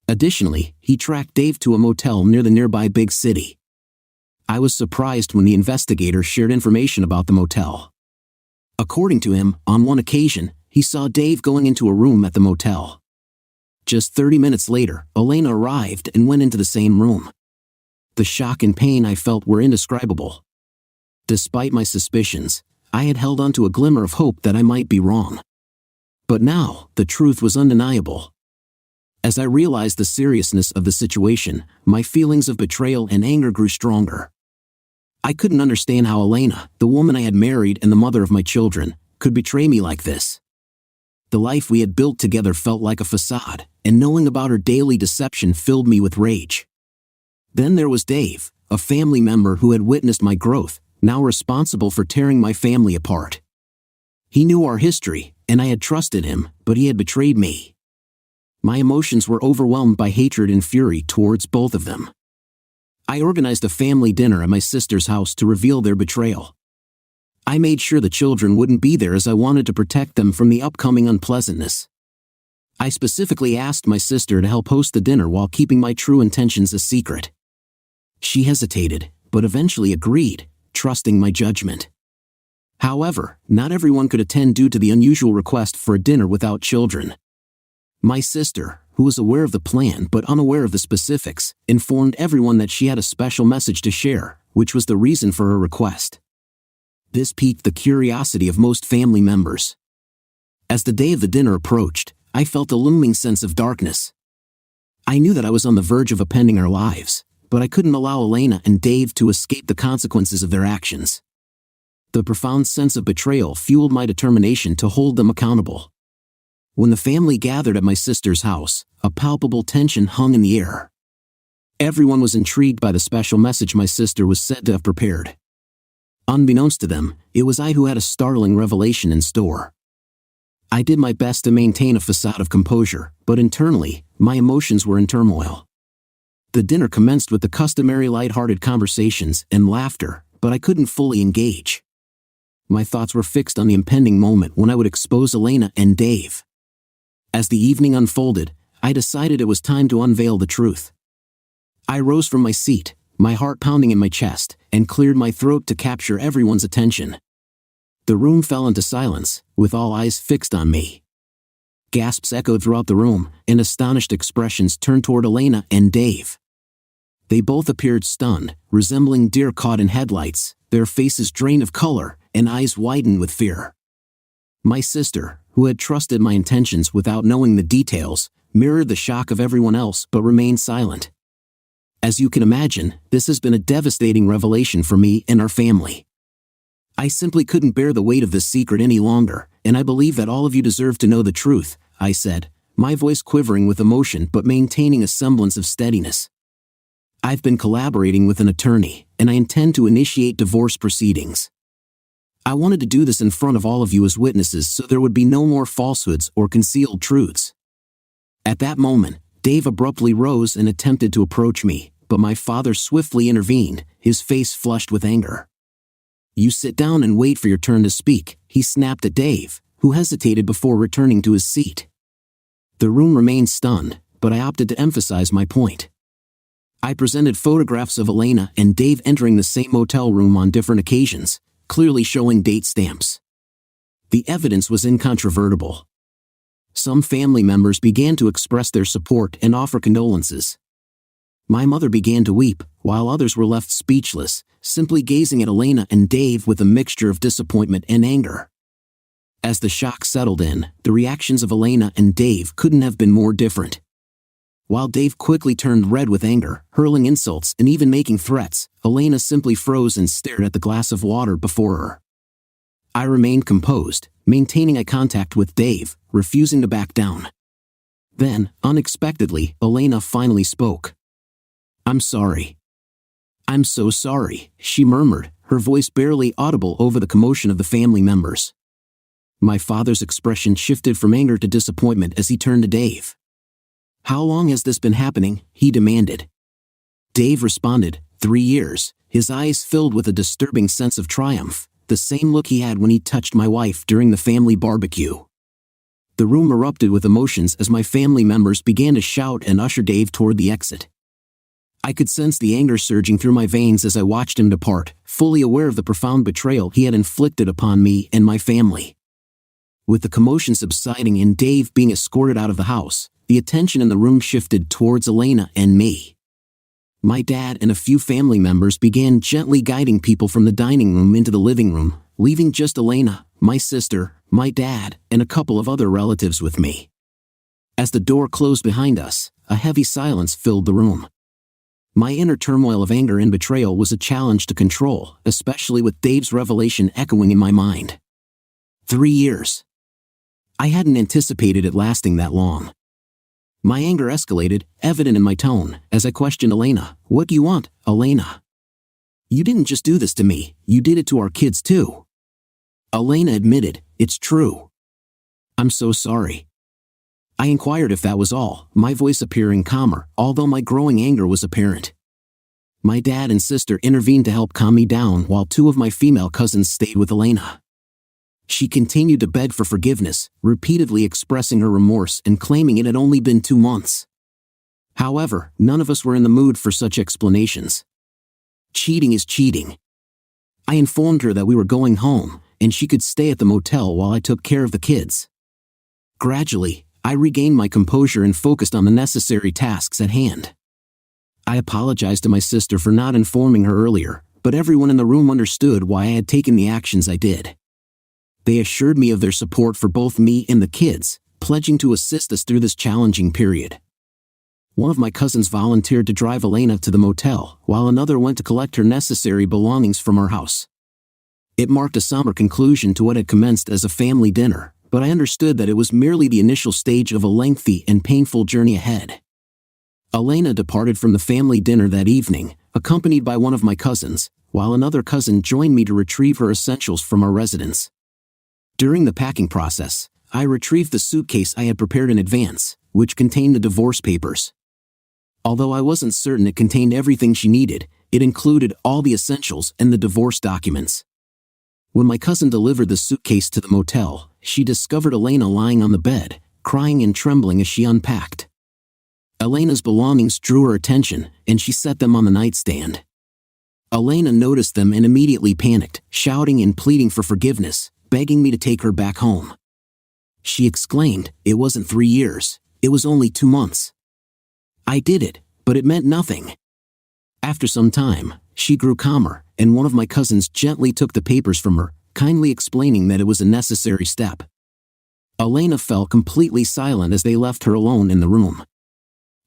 Speaker 1: Additionally, he tracked Dave to a motel near the nearby big city. I was surprised when the investigator shared information about the motel. According to him, on one occasion, he saw Dave going into a room at the motel. Just 30 minutes later, Elena arrived and went into the same room. The shock and pain I felt were indescribable. Despite my suspicions, I had held on to a glimmer of hope that I might be wrong. But now, the truth was undeniable. As I realized the seriousness of the situation, my feelings of betrayal and anger grew stronger. I couldn't understand how Elena, the woman I had married and the mother of my children, could betray me like this. The life we had built together felt like a facade, and knowing about her daily deception filled me with rage. Then there was Dave, a family member who had witnessed my growth, now responsible for tearing my family apart. He knew our history, and I had trusted him, but he had betrayed me. My emotions were overwhelmed by hatred and fury towards both of them. I organized a family dinner at my sister's house to reveal their betrayal. I made sure the children wouldn't be there as I wanted to protect them from the upcoming unpleasantness. I specifically asked my sister to help host the dinner while keeping my true intentions a secret. She hesitated, but eventually agreed, trusting my judgment. However, not everyone could attend due to the unusual request for a dinner without children. My sister, who was aware of the plan but unaware of the specifics, informed everyone that she had a special message to share, which was the reason for her request. This piqued the curiosity of most family members. As the day of the dinner approached, I felt a looming sense of darkness. I knew that I was on the verge of upending our lives, but I couldn't allow Elena and Dave to escape the consequences of their actions. The profound sense of betrayal fueled my determination to hold them accountable. When the family gathered at my sister's house, a palpable tension hung in the air. Everyone was intrigued by the special message my sister was said to have prepared. Unbeknownst to them, it was I who had a startling revelation in store. I did my best to maintain a facade of composure, but internally, my emotions were in turmoil. The dinner commenced with the customary light-hearted conversations and laughter, but I couldn't fully engage. My thoughts were fixed on the impending moment when I would expose Elena and Dave. As the evening unfolded, I decided it was time to unveil the truth. I rose from my seat, my heart pounding in my chest, and cleared my throat to capture everyone's attention. The room fell into silence, with all eyes fixed on me. Gasps echoed throughout the room, and astonished expressions turned toward Elena and Dave. They both appeared stunned, resembling deer caught in headlights, their faces drained of color, and eyes widened with fear. My sister, who had trusted my intentions without knowing the details, mirrored the shock of everyone else but remained silent. As you can imagine, this has been a devastating revelation for me and our family. I simply couldn't bear the weight of this secret any longer, and I believe that all of you deserve to know the truth, I said, my voice quivering with emotion but maintaining a semblance of steadiness. I've been collaborating with an attorney, and I intend to initiate divorce proceedings. I wanted to do this in front of all of you as witnesses so there would be no more falsehoods or concealed truths. At that moment, Dave abruptly rose and attempted to approach me, but my father swiftly intervened, his face flushed with anger. You sit down and wait for your turn to speak, he snapped at Dave, who hesitated before returning to his seat. The room remained stunned, but I opted to emphasize my point. I presented photographs of Elena and Dave entering the same motel room on different occasions, clearly showing date stamps. The evidence was incontrovertible. Some family members began to express their support and offer condolences. My mother began to weep, while others were left speechless, simply gazing at Elena and Dave with a mixture of disappointment and anger. As the shock settled in, the reactions of Elena and Dave couldn't have been more different. While Dave quickly turned red with anger, hurling insults and even making threats, Elena simply froze and stared at the glass of water before her. I remained composed, maintaining eye contact with Dave, refusing to back down. Then, unexpectedly, Elena finally spoke. I'm sorry. I'm so sorry, she murmured, her voice barely audible over the commotion of the family members. My father's expression shifted from anger to disappointment as he turned to Dave. How long has this been happening? He demanded. Dave responded, 3 years, his eyes filled with a disturbing sense of triumph, the same look he had when he touched my wife during the family barbecue. The room erupted with emotions as my family members began to shout and usher Dave toward the exit. I could sense the anger surging through my veins as I watched him depart, fully aware of the profound betrayal he had inflicted upon me and my family. With the commotion subsiding and Dave being escorted out of the house, the attention in the room shifted towards Elena and me. My dad and a few family members began gently guiding people from the dining room into the living room, leaving just Elena, my sister, my dad, and a couple of other relatives with me. As the door closed behind us, a heavy silence filled the room. My inner turmoil of anger and betrayal was a challenge to control, especially with Dave's revelation echoing in my mind. 3 years. I hadn't anticipated it lasting that long. My anger escalated, evident in my tone, as I questioned Elena. What do you want, Elena? You didn't just do this to me, you did it to our kids too. Elena admitted, it's true. I'm so sorry. I inquired if that was all, my voice appearing calmer, although my growing anger was apparent. My dad and sister intervened to help calm me down while 2 of my female cousins stayed with Elena. She continued to beg for forgiveness, repeatedly expressing her remorse and claiming it had only been 2 months. However, none of us were in the mood for such explanations. Cheating is cheating. I informed her that we were going home, and she could stay at the motel while I took care of the kids. Gradually, I regained my composure and focused on the necessary tasks at hand. I apologized to my sister for not informing her earlier, but everyone in the room understood why I had taken the actions I did. They assured me of their support for both me and the kids, pledging to assist us through this challenging period. One of my cousins volunteered to drive Elena to the motel, while another went to collect her necessary belongings from our house. It marked a somber conclusion to what had commenced as a family dinner, but I understood that it was merely the initial stage of a lengthy and painful journey ahead. Elena departed from the family dinner that evening, accompanied by one of my cousins, while another cousin joined me to retrieve her essentials from our residence. During the packing process, I retrieved the suitcase I had prepared in advance, which contained the divorce papers. Although I wasn't certain it contained everything she needed, It included all the essentials and the divorce documents. When my cousin delivered the suitcase to the motel, she discovered Elena lying on the bed, crying and trembling as she unpacked. Elena's belongings drew her attention, and she set them on the nightstand. Elena noticed them and immediately panicked, shouting and pleading for forgiveness, begging me to take her back home. She exclaimed, "It wasn't 3 years, it was only 2 months." I did it, but it meant nothing. After some time, she grew calmer, and one of my cousins gently took the papers from her, kindly explaining that it was a necessary step. Elena fell completely silent as they left her alone in the room.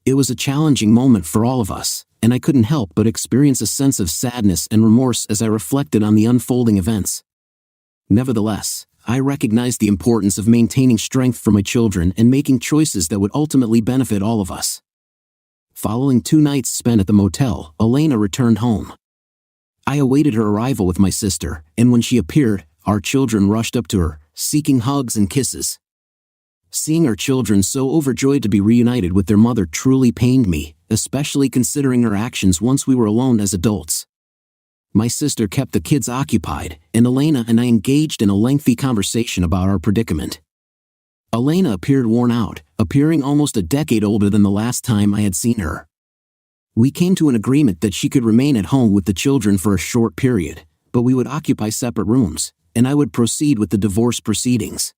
Speaker 1: It was a challenging moment for all of us, and I couldn't help but experience a sense of sadness and remorse as I reflected on the unfolding events. Nevertheless, I recognized the importance of maintaining strength for my children and making choices that would ultimately benefit all of us. Following 2 nights spent at the motel, Elena returned home. I awaited her arrival with my sister, and when she appeared, our children rushed up to her, seeking hugs and kisses. Seeing our children so overjoyed to be reunited with their mother truly pained me, especially considering her actions once we were alone as adults. My sister kept the kids occupied, and Elena and I engaged in a lengthy conversation about our predicament. Elena appeared worn out, appearing almost a decade older than the last time I had seen her. We came to an agreement that she could remain at home with the children for a short period, but we would occupy separate rooms, and I would proceed with the divorce proceedings.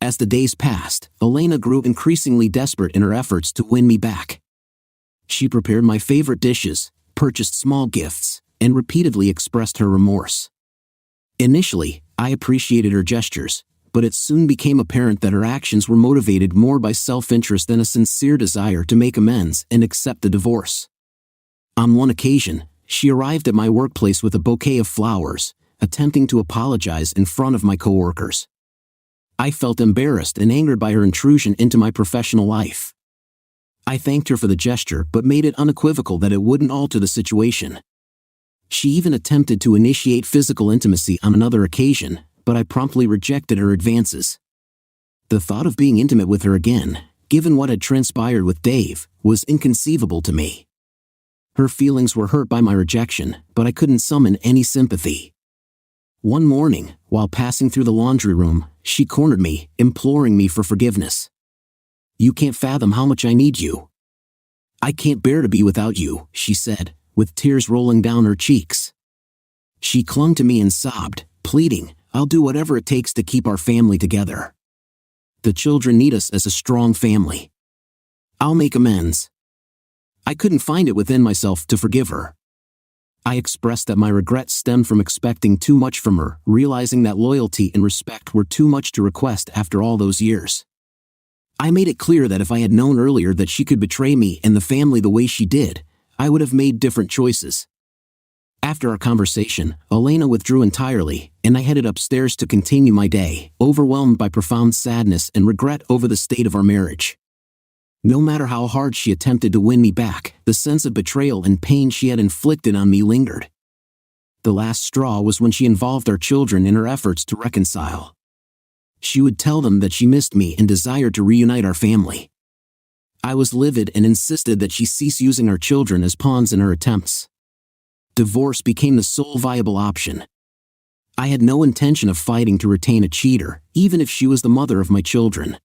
Speaker 1: As the days passed, Elena grew increasingly desperate in her efforts to win me back. She prepared my favorite dishes, purchased small gifts, and repeatedly expressed her remorse. Initially, I appreciated her gestures, but it soon became apparent that her actions were motivated more by self-interest than a sincere desire to make amends and accept the divorce. On one occasion, she arrived at my workplace with a bouquet of flowers, attempting to apologize in front of my coworkers. I felt embarrassed and angered by her intrusion into my professional life. I thanked her for the gesture but made it unequivocal that it wouldn't alter the situation. She even attempted to initiate physical intimacy on another occasion, but I promptly rejected her advances. The thought of being intimate with her again, given what had transpired with Dave, was inconceivable to me. Her feelings were hurt by my rejection, but I couldn't summon any sympathy. One morning, while passing through the laundry room, she cornered me, imploring me for forgiveness. "You can't fathom how much I need you. I can't bear to be without you," she said, with tears rolling down her cheeks. She clung to me and sobbed, pleading, "I'll do whatever it takes to keep our family together. The children need us as a strong family. I'll make amends." I couldn't find it within myself to forgive her. I expressed that my regret stemmed from expecting too much from her, realizing that loyalty and respect were too much to request after all those years. I made it clear that if I had known earlier that she could betray me and the family the way she did, I would have made different choices. After our conversation, Elena withdrew entirely, and I headed upstairs to continue my day, overwhelmed by profound sadness and regret over the state of our marriage. No matter how hard she attempted to win me back, the sense of betrayal and pain she had inflicted on me lingered. The last straw was when she involved our children in her efforts to reconcile. She would tell them that she missed me and desired to reunite our family. I was livid and insisted that she cease using our children as pawns in her attempts. Divorce became the sole viable option. I had no intention of fighting to retain a cheater, even if she was the mother of my children.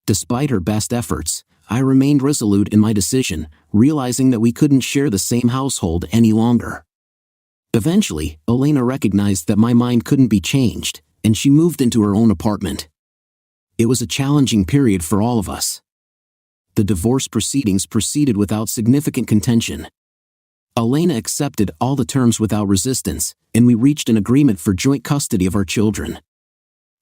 Speaker 1: Despite her best efforts, I remained resolute in my decision, realizing that we couldn't share the same household any longer. Eventually, Elena recognized that my mind couldn't be changed, and she moved into her own apartment. It was a challenging period for all of us. The divorce proceedings proceeded without significant contention. Elena accepted all the terms without resistance, and we reached an agreement for joint custody of our children.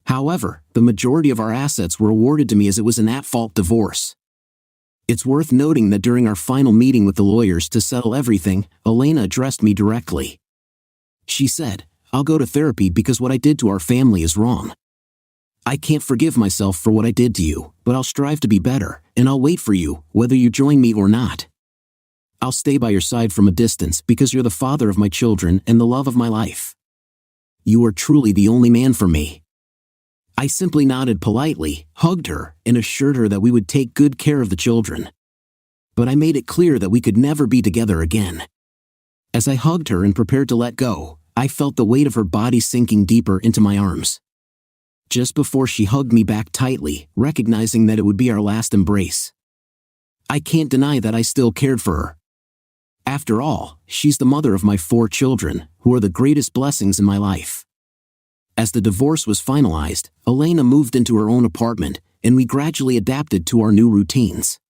Speaker 1: However, the majority of our assets were awarded to me as it was an at-fault divorce. It's worth noting that during our final meeting with the lawyers to settle everything, Elena addressed me directly. She said, "I'll go to therapy because what I did to our family is wrong. I can't forgive myself for what I did to you, but I'll strive to be better, and I'll wait for you, whether you join me or not. I'll stay by your side from a distance because you're the father of my children and the love of my life. You are truly the only man for me." I simply nodded politely, hugged her, and assured her that we would take good care of the children. But I made it clear that we could never be together again. As I hugged her and prepared to let go, I felt the weight of her body sinking deeper into my arms. Just before she hugged me back tightly, recognizing that it would be our last embrace. I can't deny that I still cared for her. After all, she's the mother of my 4 children, who are the greatest blessings in my life. As the divorce was finalized, Elena moved into her own apartment, and we gradually adapted to our new routines.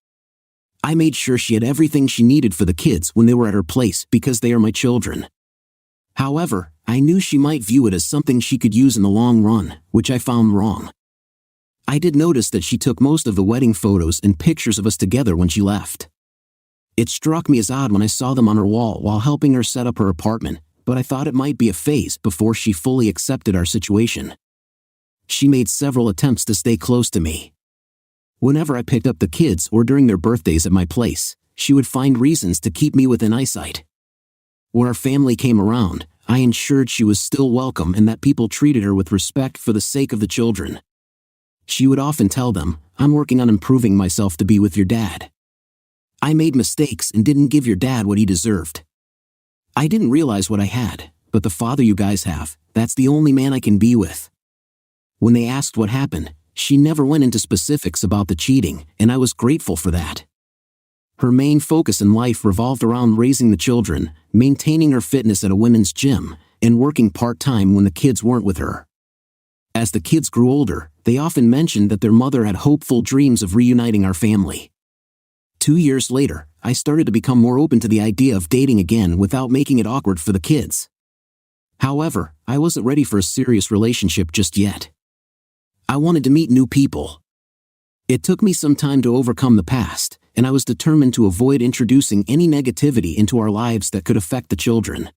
Speaker 1: I made sure she had everything she needed for the kids when they were at her place because they are my children. However, I knew she might view it as something she could use in the long run, which I found wrong. I did notice that she took most of the wedding photos and pictures of us together when she left. It struck me as odd when I saw them on her wall while helping her set up her apartment, but I thought it might be a phase before she fully accepted our situation. She made several attempts to stay close to me. Whenever I picked up the kids or during their birthdays at my place, she would find reasons to keep me within eyesight. When our family came around, I ensured she was still welcome and that people treated her with respect for the sake of the children. She would often tell them, "I'm working on improving myself to be with your dad. I made mistakes and didn't give your dad what he deserved. I didn't realize what I had, but the father you guys have, that's the only man I can be with." When they asked what happened, she never went into specifics about the cheating, and I was grateful for that. Her main focus in life revolved around raising the children, maintaining her fitness at a women's gym, and working part-time when the kids weren't with her. As the kids grew older, they often mentioned that their mother had hopeful dreams of reuniting our family. 2 years later, I started to become more open to the idea of dating again without making it awkward for the kids. However, I wasn't ready for a serious relationship just yet. I wanted to meet new people. It took me some time to overcome the past, and I was determined to avoid introducing any negativity into our lives that could affect the children.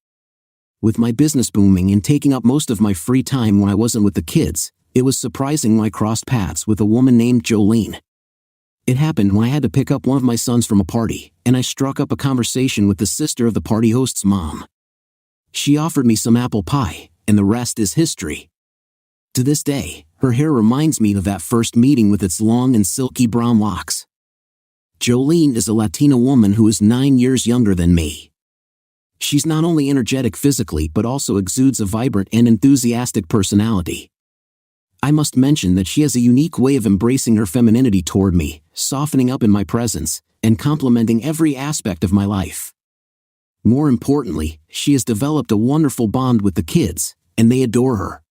Speaker 1: With my business booming and taking up most of my free time when I wasn't with the kids, it was surprising when I crossed paths with a woman named Jolene. It happened when I had to pick up one of my sons from a party, and I struck up a conversation with the sister of the party host's mom. She offered me some apple pie, and the rest is history. To this day, her hair reminds me of that first meeting with its long and silky brown locks. Jolene is a Latina woman who is 9 years younger than me. She's not only energetic physically but also exudes a vibrant and enthusiastic personality. I must mention that she has a unique way of embracing her femininity toward me, softening up in my presence, and complimenting every aspect of my life. More importantly, she has developed a wonderful bond with the kids, and they adore her.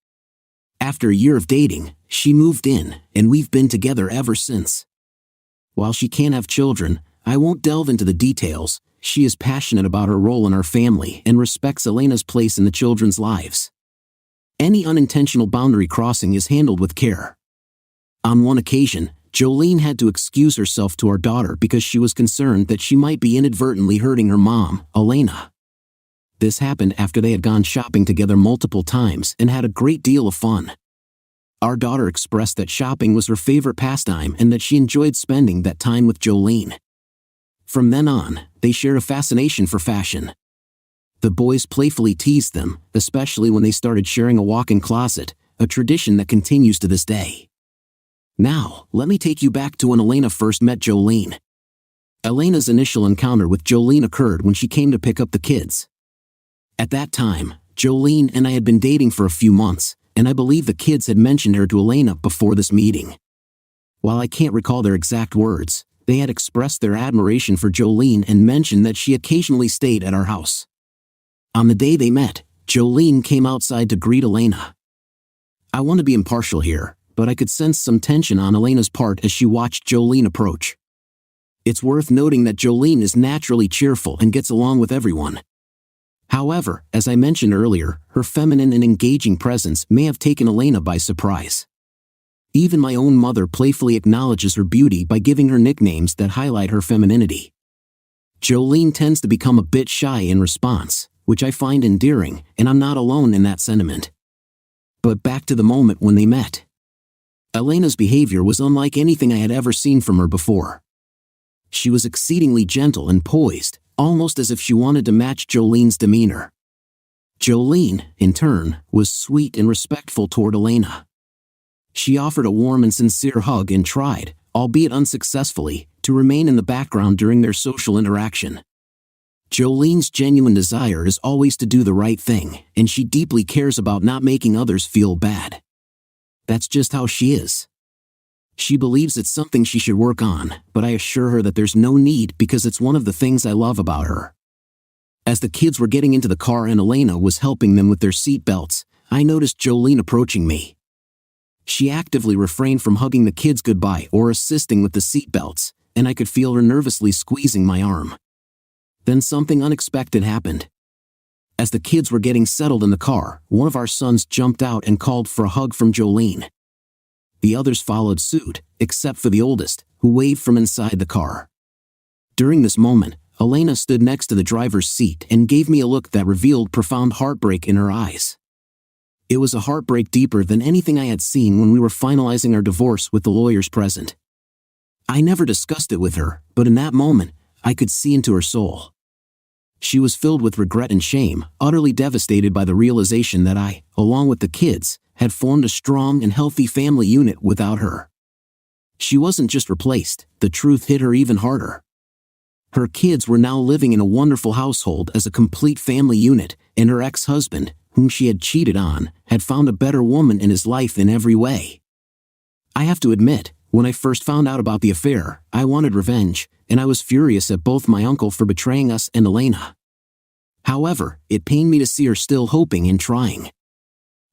Speaker 1: After a year of dating, she moved in, and we've been together ever since. While she can't have children, I won't delve into the details. She is passionate about her role in our family and respects Elena's place in the children's lives. Any unintentional boundary crossing is handled with care. On one occasion, Jolene had to excuse herself to our daughter because she was concerned that she might be inadvertently hurting her mom, Elena. This happened after they had gone shopping together multiple times and had a great deal of fun. Our daughter expressed that shopping was her favorite pastime and that she enjoyed spending that time with Jolene. From then on, they shared a fascination for fashion. The boys playfully teased them, especially when they started sharing a walk-in closet, a tradition that continues to this day. Now, let me take you back to when Elena first met Jolene. Elena's initial encounter with Jolene occurred when she came to pick up the kids. At that time, Jolene and I had been dating for a few months, and I believe the kids had mentioned her to Elena before this meeting. While I can't recall their exact words, they had expressed their admiration for Jolene and mentioned that she occasionally stayed at our house. On the day they met, Jolene came outside to greet Elena. I want to be impartial here, but I could sense some tension on Elena's part as she watched Jolene approach. It's worth noting that Jolene is naturally cheerful and gets along with everyone. However, as I mentioned earlier, her feminine and engaging presence may have taken Elena by surprise. Even my own mother playfully acknowledges her beauty by giving her nicknames that highlight her femininity. Jolene tends to become a bit shy in response, which I find endearing, and I'm not alone in that sentiment. But back to the moment when they met. Elena's behavior was unlike anything I had ever seen from her before. She was exceedingly gentle and poised, almost as if she wanted to match Jolene's demeanor. Jolene, in turn, was sweet and respectful toward Elena. She offered a warm and sincere hug and tried, albeit unsuccessfully, to remain in the background during their social interaction. Jolene's genuine desire is always to do the right thing, and she deeply cares about not making others feel bad. That's just how she is. She believes it's something she should work on, but I assure her that there's no need because it's one of the things I love about her. As the kids were getting into the car and Elena was helping them with their seat belts, I noticed Jolene approaching me. She actively refrained from hugging the kids goodbye or assisting with the seat belts, and I could feel her nervously squeezing my arm. Then something unexpected happened. As the kids were getting settled in the car, one of our sons jumped out and called for a hug from Jolene. The others followed suit, except for the oldest, who waved from inside the car. During this moment, Elena stood next to the driver's seat and gave me a look that revealed profound heartbreak in her eyes. It was a heartbreak deeper than anything I had seen when we were finalizing our divorce with the lawyers present. I never discussed it with her, but in that moment, I could see into her soul. She was filled with regret and shame, utterly devastated by the realization that I, along with the kids, had formed a strong and healthy family unit without her. She wasn't just replaced, the truth hit her even harder. Her kids were now living in a wonderful household as a complete family unit, and her ex-husband, whom she had cheated on, had found a better woman in his life in every way. I have to admit, when I first found out about the affair, I wanted revenge, and I was furious at both my uncle for betraying us and Elena. However, it pained me to see her still hoping and trying.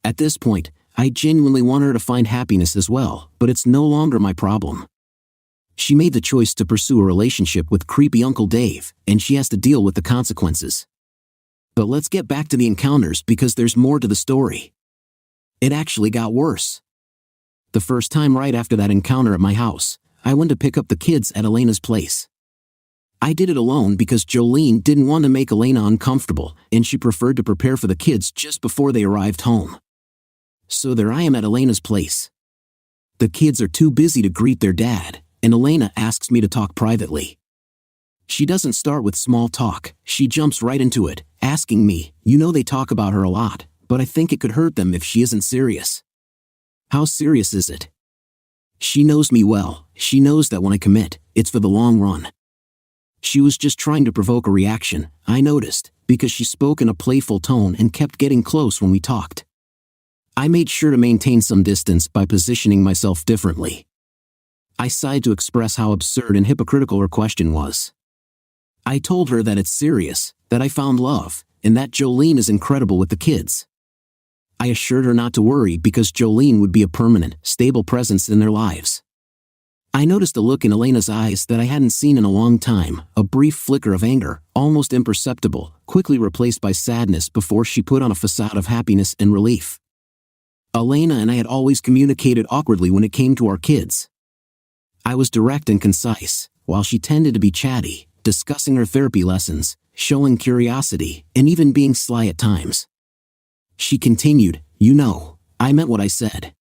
Speaker 1: At this point, I genuinely want her to find happiness as well, but it's no longer my problem. She made the choice to pursue a relationship with creepy Uncle Dave, and she has to deal with the consequences. But let's get back to the encounters because there's more to the story. It actually got worse. The first time right after that encounter at my house, I went to pick up the kids at Elena's place. I did it alone because Jolene didn't want to make Elena uncomfortable, and she preferred to prepare for the kids just before they arrived home. So there I am at Elena's place. The kids are too busy to greet their dad, and Elena asks me to talk privately. She doesn't start with small talk, she jumps right into it, asking me, they talk about her a lot, but I think it could hurt them if she isn't serious. How serious is it? She knows me well, she knows that when I commit, it's for the long run. She was just trying to provoke a reaction, I noticed, because she spoke in a playful tone and kept getting close when we talked. I made sure to maintain some distance by positioning myself differently. I sighed to express how absurd and hypocritical her question was. I told her that it's serious, that I found love, and that Jolene is incredible with the kids. I assured her not to worry because Jolene would be a permanent, stable presence in their lives. I noticed a look in Elena's eyes that I hadn't seen in a long time, a brief flicker of anger, almost imperceptible, quickly replaced by sadness before she put on a facade of happiness and relief. Elena and I had always communicated awkwardly when it came to our kids. I was direct and concise, while she tended to be chatty, discussing her therapy lessons, showing curiosity, and even being sly at times. She continued, I meant what I said.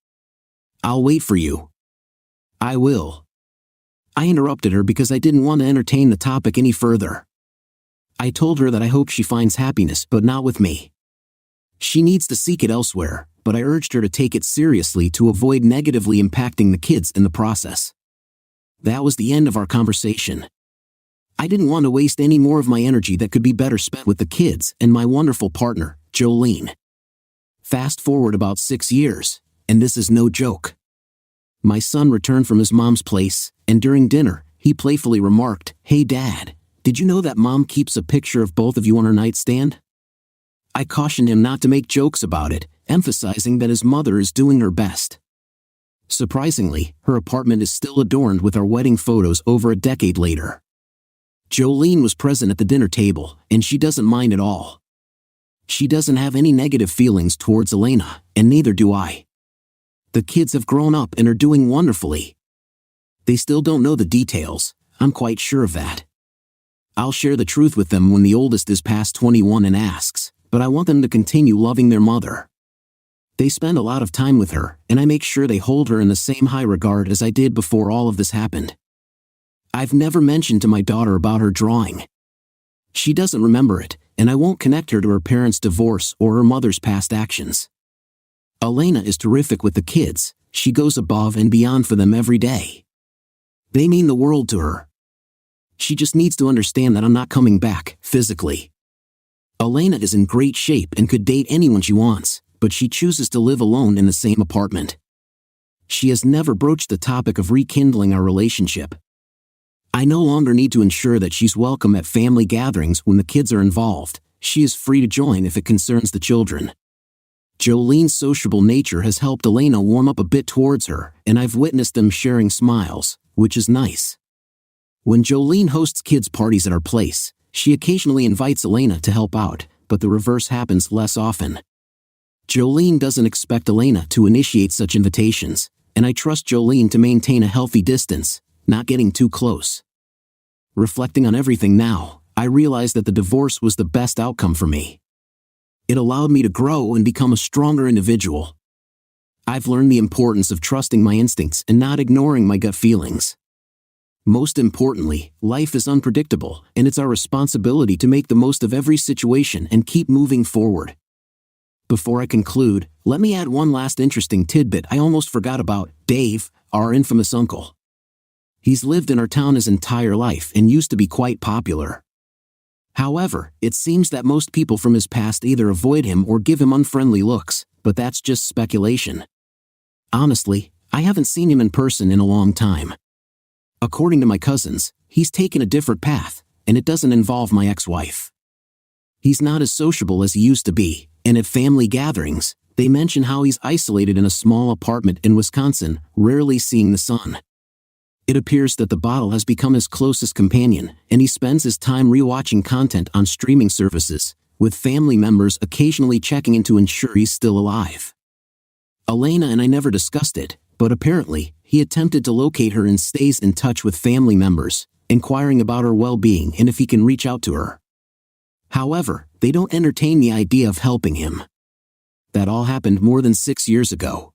Speaker 1: I'll wait for you. I will. I interrupted her because I didn't want to entertain the topic any further. I told her that I hope she finds happiness but not with me. She needs to seek it elsewhere, but I urged her to take it seriously to avoid negatively impacting the kids in the process. That was the end of our conversation. I didn't want to waste any more of my energy that could be better spent with the kids and my wonderful partner, Jolene. Fast forward about 6 years, and this is no joke. My son returned from his mom's place, and during dinner, he playfully remarked, "Hey Dad, did you know that Mom keeps a picture of both of you on her nightstand?" I cautioned him not to make jokes about it, emphasizing that his mother is doing her best. Surprisingly, her apartment is still adorned with our wedding photos over a decade later. Jolene was present at the dinner table, and she doesn't mind at all. She doesn't have any negative feelings towards Elena, and neither do I. The kids have grown up and are doing wonderfully. They still don't know the details, I'm quite sure of that. I'll share the truth with them when the oldest is past 21 and asks, but I want them to continue loving their mother. They spend a lot of time with her, and I make sure they hold her in the same high regard as I did before all of this happened. I've never mentioned to my daughter about her drawing. She doesn't remember it, and I won't connect her to her parents' divorce or her mother's past actions. Elena is terrific with the kids, she goes above and beyond for them every day. They mean the world to her. She just needs to understand that I'm not coming back, physically. Elena is in great shape and could date anyone she wants, but she chooses to live alone in the same apartment. She has never broached the topic of rekindling our relationship. I no longer need to ensure that she's welcome at family gatherings when the kids are involved. She is free to join if it concerns the children. Jolene's sociable nature has helped Elena warm up a bit towards her, and I've witnessed them sharing smiles, which is nice. When Jolene hosts kids' parties at our place, she occasionally invites Elena to help out, but the reverse happens less often. Jolene doesn't expect Elena to initiate such invitations, and I trust Jolene to maintain a healthy distance, not getting too close. Reflecting on everything now, I realize that the divorce was the best outcome for me. It allowed me to grow and become a stronger individual. I've learned the importance of trusting my instincts and not ignoring my gut feelings. Most importantly, life is unpredictable, and it's our responsibility to make the most of every situation and keep moving forward. Before I conclude, let me add one last interesting tidbit I almost forgot about: Dave, our infamous uncle. He's lived in our town his entire life and used to be quite popular. However, it seems that most people from his past either avoid him or give him unfriendly looks, but that's just speculation. Honestly, I haven't seen him in person in a long time. According to my cousins, he's taken a different path, and it doesn't involve my ex-wife. He's not as sociable as he used to be, and at family gatherings, they mention how he's isolated in a small apartment in Wisconsin, rarely seeing the sun. It appears that the bottle has become his closest companion, and he spends his time rewatching content on streaming services, with family members occasionally checking in to ensure he's still alive. Elena and I never discussed it, but apparently, he attempted to locate her and stays in touch with family members, inquiring about her well-being and if he can reach out to her. However, they don't entertain the idea of helping him. That all happened more than 6 years ago.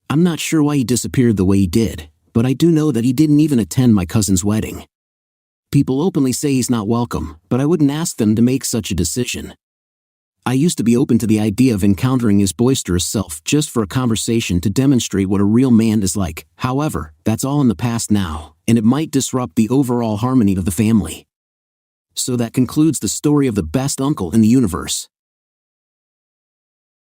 Speaker 1: I'm not sure why he disappeared the way he did, but I do know that he didn't even attend my cousin's wedding. People openly say he's not welcome, but I wouldn't ask them to make such a decision. I used to be open to the idea of encountering his boisterous self just for a conversation to demonstrate what a real man is like. However, that's all in the past now, and it might disrupt the overall harmony of the family. So that concludes the story of the best uncle in the universe.